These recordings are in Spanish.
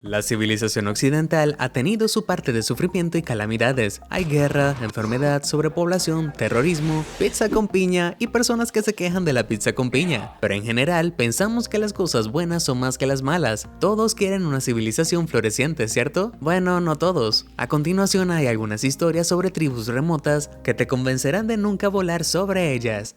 La civilización occidental ha tenido su parte de sufrimiento y calamidades. Hay guerra, enfermedad, sobrepoblación, terrorismo, pizza con piña y personas que se quejan de la pizza con piña. Pero en general, pensamos que las cosas buenas son más que las malas. Todos quieren una civilización floreciente, ¿cierto? Bueno, no todos. A continuación hay algunas historias sobre tribus remotas que te convencerán de nunca volar sobre ellas.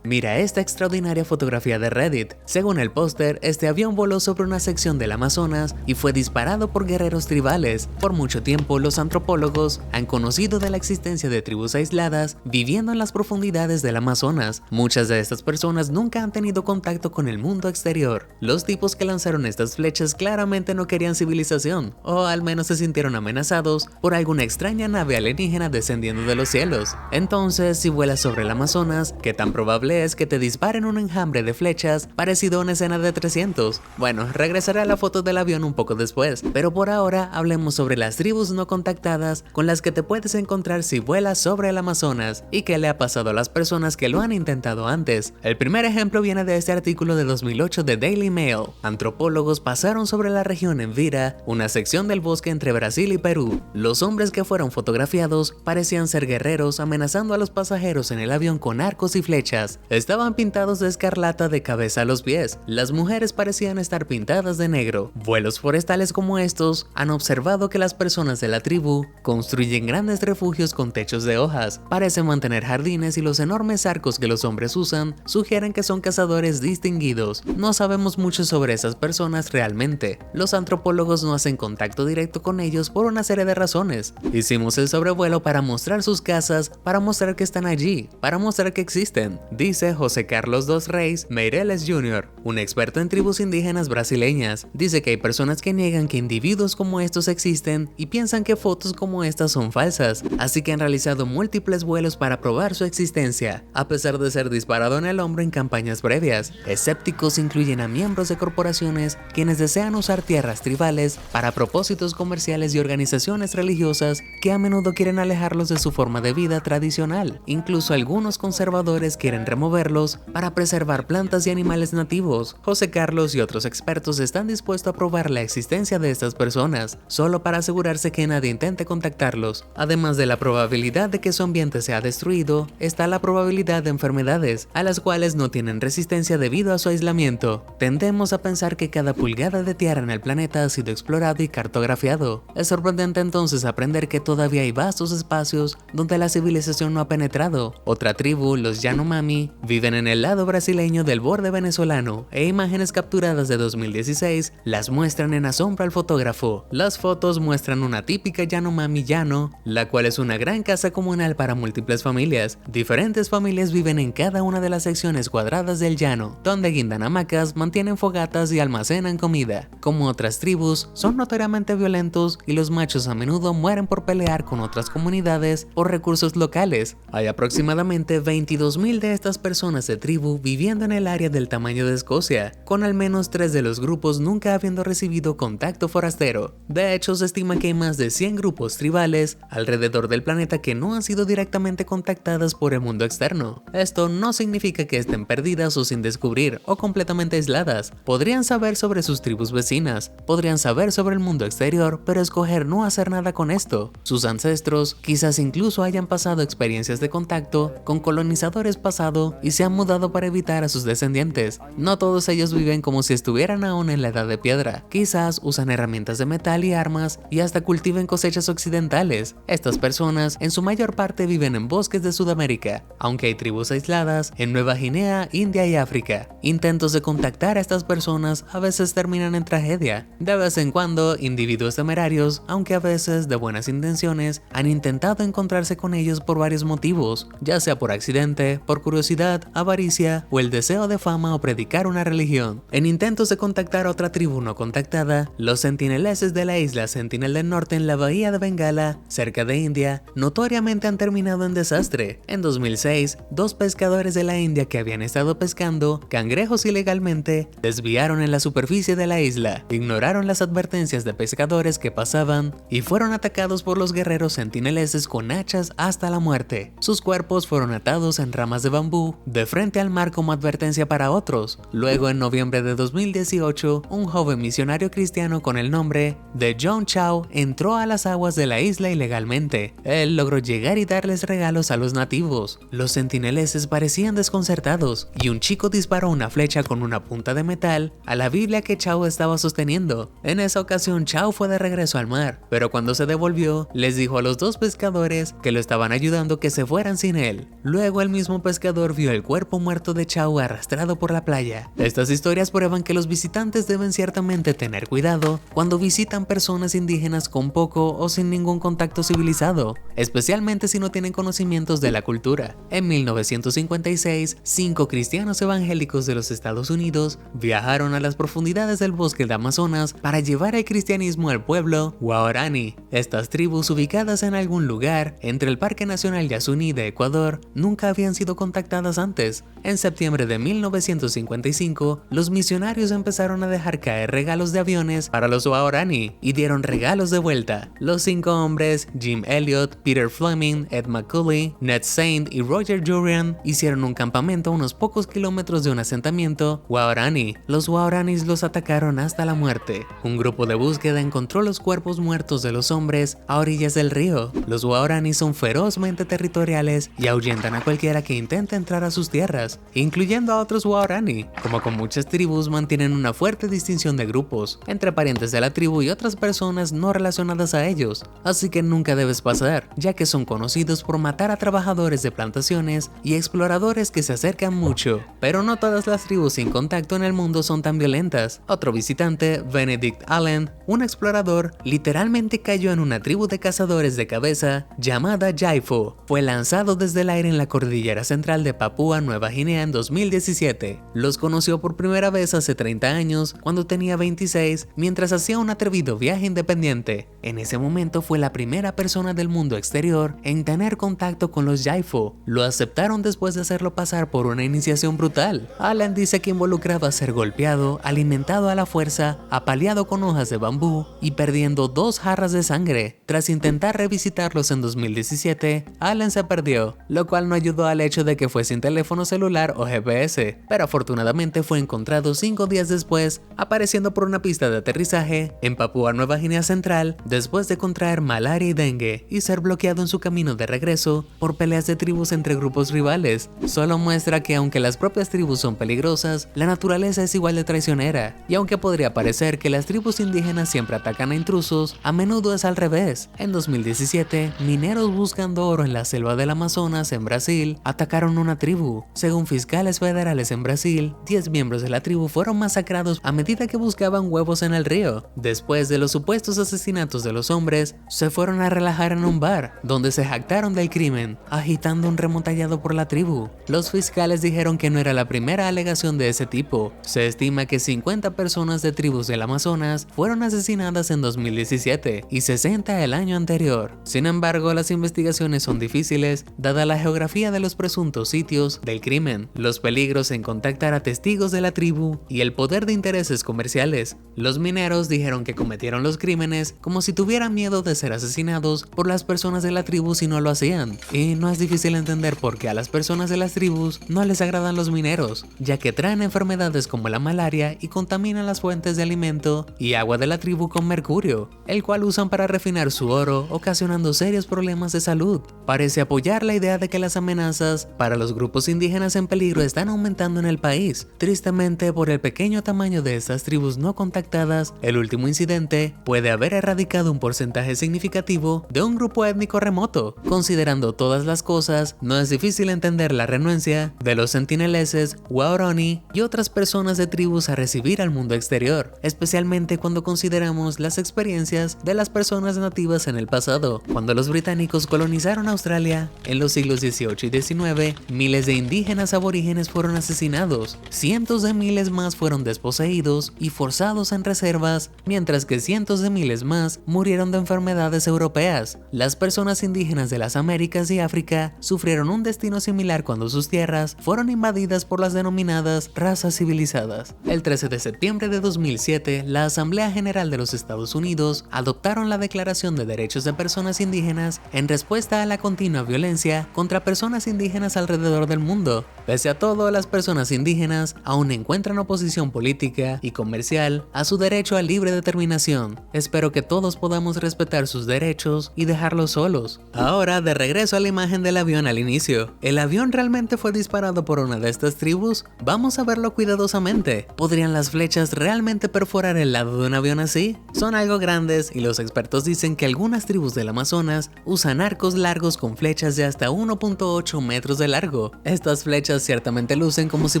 Mira esta extraordinaria fotografía de Reddit. Según el póster, este avión voló sobre una sección del Amazonas y fue disparado por guerreros tribales. Por mucho tiempo, los antropólogos han conocido de la existencia de tribus aisladas viviendo en las profundidades del Amazonas. Muchas de estas personas nunca han tenido contacto con el mundo exterior. Los tipos que lanzaron estas flechas claramente no querían civilización, o al menos se sintieron amenazados por alguna extraña nave alienígena descendiendo de los cielos. Entonces, si vuelas sobre el Amazonas, ¿qué tan probable es que te disparen un enjambre de flechas parecido a una escena de 300? Bueno, regresaré a la foto del avión un poco después, pero por ahora hablemos sobre las tribus no contactadas con las que te puedes encontrar si vuelas sobre el Amazonas y qué le ha pasado a las personas que lo han intentado antes. El primer ejemplo viene de este artículo de 2008 de Daily Mail. Antropólogos pasaron sobre la región Envira, una sección del bosque entre Brasil y Perú. Los hombres que fueron fotografiados parecían ser guerreros amenazando a los pasajeros en el avión con arcos y flechas. Estaban pintados de escarlata de cabeza a los pies. Las mujeres parecían estar pintadas de negro. Vuelos forestales como estos han observado que las personas de la tribu construyen grandes refugios con techos de hojas. Parecen mantener jardines y los enormes arcos que los hombres usan sugieren que son cazadores distinguidos. No sabemos mucho sobre esas personas realmente. Los antropólogos no hacen contacto directo con ellos por una serie de razones. Hicimos el sobrevuelo para mostrar sus casas, para mostrar que están allí, para mostrar que existen, dice José Carlos dos Reis Meireles Jr., un experto en tribus indígenas brasileñas. Dice que hay personas que niegan que individuos como estos existen y piensan que fotos como estas son falsas, así que han realizado múltiples vuelos para probar su existencia, a pesar de ser disparado en el hombro en campañas previas. Escépticos incluyen a miembros de corporaciones quienes desean usar tierras tribales para propósitos comerciales y organizaciones religiosas que a menudo quieren alejarlos de su forma de vida tradicional. Incluso algunos conservadores quieren removerlos para preservar plantas y animales nativos. José Carlos y otros expertos están dispuestos a probar la existencia de estas personas, solo para asegurarse que nadie intente contactarlos. Además de la probabilidad de que su ambiente sea destruido, está la probabilidad de enfermedades, a las cuales no tienen resistencia debido a su aislamiento. Tendemos a pensar que cada pulgada de tierra en el planeta ha sido explorado y cartografiado. Es sorprendente entonces aprender que todavía hay vastos espacios donde la civilización no ha penetrado. Otra tribu, los Yanomami, viven en el lado brasileño del borde venezolano, e imágenes capturadas de 2016 las muestran en asombro al fotógrafo. Las fotos muestran una típica Yanomami llano, la cual es una gran casa comunal para múltiples familias. Diferentes familias viven en cada una de las secciones cuadradas del llano, donde guindan hamacas, mantienen fogatas y almacenan comida. Como otras tribus, son notoriamente violentos y los machos a menudo mueren por pelear con otras comunidades por recursos locales. Hay aproximadamente 22,000 de estas personas de tribu viviendo en el área del tamaño de Escocia, con al menos 3 de los grupos nunca habiendo recibido contacto forastero. De hecho, se estima que hay más de 100 grupos tribales alrededor del planeta que no han sido directamente contactadas por el mundo externo. Esto no significa que estén perdidas o sin descubrir o completamente aisladas. Podrían saber sobre sus tribus vecinas, podrían saber sobre el mundo exterior, pero escoger no hacer nada con esto. Sus ancestros quizás incluso hayan pasado experiencias de contacto con colonizadores pasados y se han mudado para evitar a sus descendientes. No todos ellos viven como si estuvieran aún en la edad de piedra. Quizás usan herramientas de metal y armas y hasta cultiven cosechas occidentales. Estas personas en su mayor parte viven en bosques de Sudamérica, aunque hay tribus aisladas en Nueva Guinea, India y África. Intentos de contactar a estas personas a veces terminan en tragedia. De vez en cuando, individuos temerarios, aunque a veces de buenas intenciones, han intentado encontrarse con ellos por varios motivos, ya sea por accidente, por curiosidad, avaricia o el deseo de fama o predicar una religión. En intentos de contactar a otra tribu no contactada, los sentineleses de la isla Sentinel del Norte en la bahía de Bengala, cerca de India, notoriamente han terminado en desastre. En 2006, 2 pescadores de la India que habían estado pescando cangrejos ilegalmente desviaron en la superficie de la isla, ignoraron las advertencias de pescadores que pasaban y fueron atacados por los guerreros sentineleses con hachas hasta la muerte. Sus cuerpos fueron atados en ramas de bambú bambú de frente al mar como advertencia para otros. Luego, en noviembre de 2018, un joven misionario cristiano con el nombre de John Chau entró a las aguas de la isla ilegalmente. Él logró llegar y darles regalos a los nativos. Los centineleses parecían desconcertados y un chico disparó una flecha con una punta de metal a la Biblia que Chau estaba sosteniendo. En esa ocasión, Chau fue de regreso al mar, pero cuando se devolvió, les dijo a los dos pescadores que lo estaban ayudando que se fueran sin él. Luego el mismo pescador vio el cuerpo muerto de Chau arrastrado por la playa. Estas historias prueban que los visitantes deben ciertamente tener cuidado cuando visitan personas indígenas con poco o sin ningún contacto civilizado, especialmente si no tienen conocimientos de la cultura. En 1956, 5 cristianos evangélicos de los Estados Unidos viajaron a las profundidades del bosque de Amazonas para llevar el cristianismo al pueblo Waorani. Estas tribus, ubicadas en algún lugar entre el Parque Nacional Yasuní de Ecuador, nunca habían sido contactadas antes. En septiembre de 1955, los misionarios empezaron a dejar caer regalos de aviones para los Waorani y dieron regalos de vuelta. Los 5 hombres, Jim Elliot, Peter Fleming, Ed McCulley, Ned Saint y Roger Jurian, hicieron un campamento a unos pocos kilómetros de un asentamiento Waorani. Los Waoranis los atacaron hasta la muerte. Un grupo de búsqueda encontró los cuerpos muertos de los hombres a orillas del río. Los Waorani son ferozmente territoriales y ahuyentan a cualquiera que intente entrar a sus tierras, incluyendo a otros Waorani. Como con muchas tribus, mantienen una fuerte distinción de grupos entre parientes de la tribu y otras personas no relacionadas a ellos, así que nunca debes pasar, ya que son conocidos por matar a trabajadores de plantaciones y exploradores que se acercan mucho. Pero no todas las tribus sin contacto en el mundo son tan violentas. Otro visitante, Benedict Allen, un explorador, literalmente cayó en una tribu de cazadores de cabeza llamada Jaifo. Fue lanzado desde el aire en la cordillera central de Papúa Nueva Guinea en 2017. Los conoció por primera vez hace 30 años, cuando tenía 26, mientras hacía un atrevido viaje independiente. En ese momento fue la primera persona del mundo exterior en tener contacto con los Jaifo. Lo aceptaron después de hacerlo pasar por una iniciación brutal. Allen dice que involucraba ser golpeado, alimentado a la fuerza, apaleado con hojas de bambú y perdiendo 2 jarras de sangre. Tras intentar revisitarlos en 2017, Allen se perdió, lo cual no ayudó al hecho de que fue sin teléfono celular o GPS, pero afortunadamente fue encontrado 5 días después, apareciendo por una pista de aterrizaje en Papúa Nueva Guinea Central, después de contraer malaria y dengue y ser bloqueado en su camino de regreso por peleas de tribus entre grupos rivales. Solo muestra que aunque las propias tribus son peligrosas, la naturaleza es igual de traicionera, y aunque podría parecer que las tribus indígenas siempre atacan a intrusos, a menudo es al revés. En 2017, mineros buscando oro en la selva del Amazonas en Brasil atacaron una tribu. Según fiscales federales en Brasil, 10 miembros de la tribu fueron masacrados a medida que buscaban huevos en el río. Después de los supuestos asesinatos de los hombres, se fueron a relajar en un bar, donde se jactaron del crimen, agitando un remo tallado por la tribu. Los fiscales dijeron que no era la primera alegación de ese tipo. Se estima que 50 personas de tribus del Amazonas fueron asesinadas en 2017 y 60 el año anterior. Sin embargo, las investigaciones son difíciles, dada la geografía de los presuntos sitios del crimen, los peligros en contactar a testigos de la tribu y el poder de intereses comerciales. Los mineros dijeron que cometieron los crímenes como si tuvieran miedo de ser asesinados por las personas de la tribu si no lo hacían. Y no es difícil entender por qué a las personas de las tribus no les agradan los mineros, ya que traen enfermedades como la malaria y contaminan las fuentes de alimento y agua de la tribu con mercurio, el cual usan para refinar su oro, ocasionando serios problemas de salud. Parece apoyar la idea de que las amenazas para los grupos indígenas en peligro están aumentando en el país. Tristemente, por el pequeño tamaño de estas tribus no contactadas, el último incidente puede haber erradicado un porcentaje significativo de un grupo étnico remoto. Considerando todas las cosas, no es difícil entender la renuencia de los centineleses, Waorani y otras personas de tribus a recibir al mundo exterior, especialmente cuando consideramos las experiencias de las personas nativas en el pasado. Cuando los británicos colonizaron Australia en los siglos XVIII y XIX, miles de indígenas aborígenes fueron asesinados, cientos de miles más fueron desposeídos y forzados en reservas, mientras que cientos de miles más murieron de enfermedades europeas. Las personas indígenas de las Américas y África sufrieron un destino similar cuando sus tierras fueron invadidas por las denominadas razas civilizadas. El 13 de septiembre de 2007, la Asamblea General de los Estados Unidos adoptaron la Declaración de Derechos de Personas Indígenas en respuesta a la continua violencia contra personas indígenas alrededor alrededor del mundo. Pese a todo, las personas indígenas aún encuentran oposición política y comercial a su derecho a libre determinación. Espero que todos podamos respetar sus derechos y dejarlos solos. Ahora, de regreso a la imagen del avión al inicio. ¿El avión realmente fue disparado por una de estas tribus? Vamos a verlo cuidadosamente. ¿Podrían las flechas realmente perforar el lado de un avión así? Son algo grandes y los expertos dicen que algunas tribus del Amazonas usan arcos largos con flechas de hasta 1.8 metros de largo. Estas flechas ciertamente lucen como si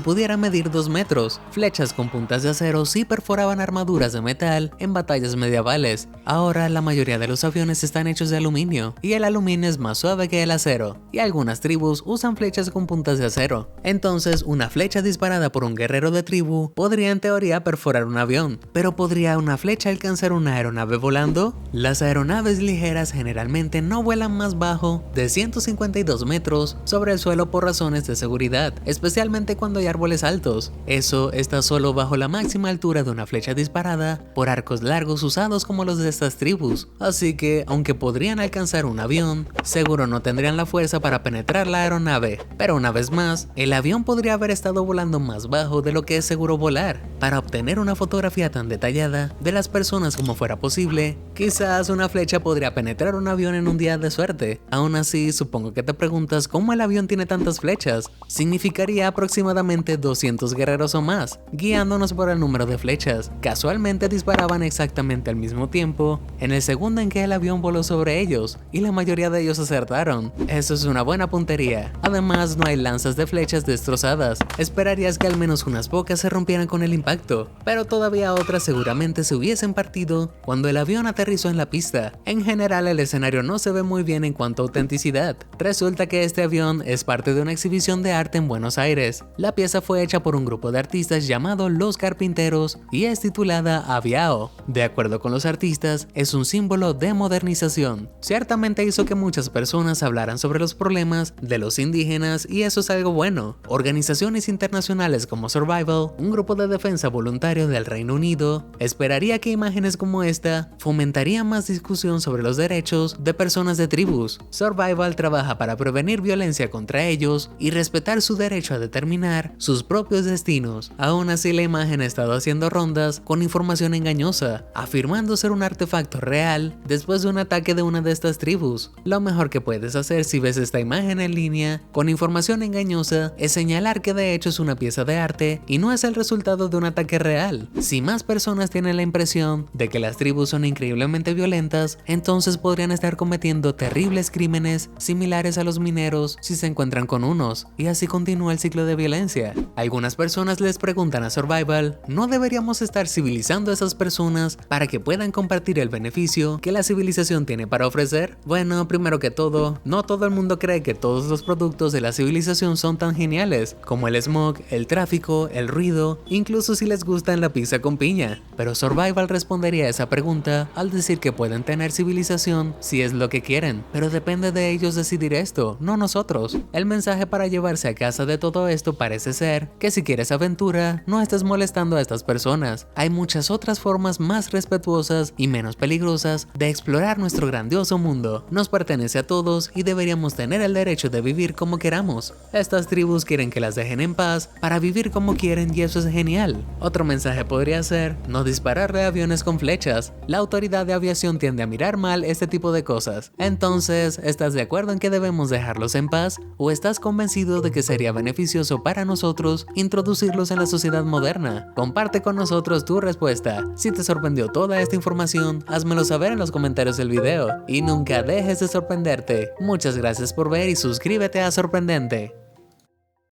pudieran medir 2 metros. Flechas con puntas de acero sí perforaban armaduras de metal en batallas medievales. Ahora la mayoría de los aviones están hechos de aluminio, y el aluminio es más suave que el acero, y algunas tribus usan flechas con puntas de acero. Entonces, una flecha disparada por un guerrero de tribu podría en teoría perforar un avión, pero ¿podría una flecha alcanzar una aeronave volando? Las aeronaves ligeras generalmente no vuelan más bajo de 152 metros sobre el suelo por razones de seguridad, especialmente cuando hay árboles altos. Eso está solo bajo la máxima altura de una flecha disparada por arcos largos usados como los de estas tribus, así que aunque podrían alcanzar un avión, seguro no tendrían la fuerza para penetrar la aeronave. Pero una vez más, el avión podría haber estado volando más bajo de lo que es seguro volar. Para obtener una fotografía tan detallada de las personas como fuera posible, quizás una flecha podría penetrar un avión en un día de suerte. Aún así, supongo que te preguntas cómo el avión tiene tantas flechas. Significaría aproximadamente 200 guerreros o más, guiándonos por el número de flechas. Casualmente disparaban exactamente al mismo tiempo, en el segundo en que el avión voló sobre ellos, y la mayoría de ellos acertaron. Eso es una buena puntería. Además, no hay lanzas de flechas destrozadas. Esperarías que al menos unas pocas se rompieran con el impacto, pero todavía otras seguramente se hubiesen partido cuando el avión aterrizó en la pista. En general, el escenario no se ve muy bien en cuanto a autenticidad. Resulta que este avión es parte de una exhibición de arte en Buenos Aires. La pieza fue hecha por un grupo de artistas llamado Los Carpinteros y es titulada Aviao. De acuerdo con los artistas, es un símbolo de modernización. Ciertamente hizo que muchas personas hablaran sobre los problemas de los indígenas, y eso es algo bueno. Organizaciones internacionales como Survival, un grupo de defensa voluntario del Reino Unido, esperaría que imágenes como esta fomentarían más discusión sobre los derechos de personas de tribus. Survival trabaja para prevenir violencia contra ellos y respetar su derecho a determinar sus propios destinos. Aún así, la imagen ha estado haciendo rondas con información engañosa, afirmando ser un artefacto real después de un ataque de una de estas tribus. Lo mejor que puedes hacer si ves esta imagen en línea con información engañosa es señalar que de hecho es una pieza de arte y no es el resultado de un ataque real. Si más personas tienen la impresión de que las tribus son increíblemente violentas, entonces podrían estar cometiendo terribles crímenes similares a los mineros si se encuentran con unos, y así continúa el ciclo de violencia. Algunas personas les preguntan a Survival, ¿no deberíamos estar civilizando a esas personas para que puedan compartir el beneficio que la civilización tiene para ofrecer? Bueno, primero que todo, no todo el mundo cree que todos los productos de la civilización son tan geniales, como el smog, el tráfico, el ruido, incluso si les gusta la pizza con piña. Pero Survival respondería a esa pregunta al decir que pueden tener civilización si es lo que quieren, pero depende de ellos decidir esto, no nosotros. El mensaje para llevarse a casa de todo esto parece ser que si quieres aventura, no estés molestando a estas personas. Hay muchas otras formas más respetuosas y menos peligrosas de explorar nuestro grandioso mundo. Nos pertenece a todos y deberíamos tener el derecho de vivir como queramos. Estas tribus quieren que las dejen en paz para vivir como quieren, y eso es genial. Otro mensaje podría ser no dispararle a aviones con flechas. La autoridad de aviación tiende a mirar mal este tipo de cosas. Entonces, ¿estás de acuerdo en que debemos dejarlos en paz? ¿O estás convencido de que sería beneficioso para nosotros introducirlos en la sociedad moderna? Comparte con nosotros tu respuesta. Si te sorprendió toda esta información, házmelo saber en los comentarios del video. Y nunca dejes de sorprenderte. Muchas gracias por ver y suscríbete a Sorprendente.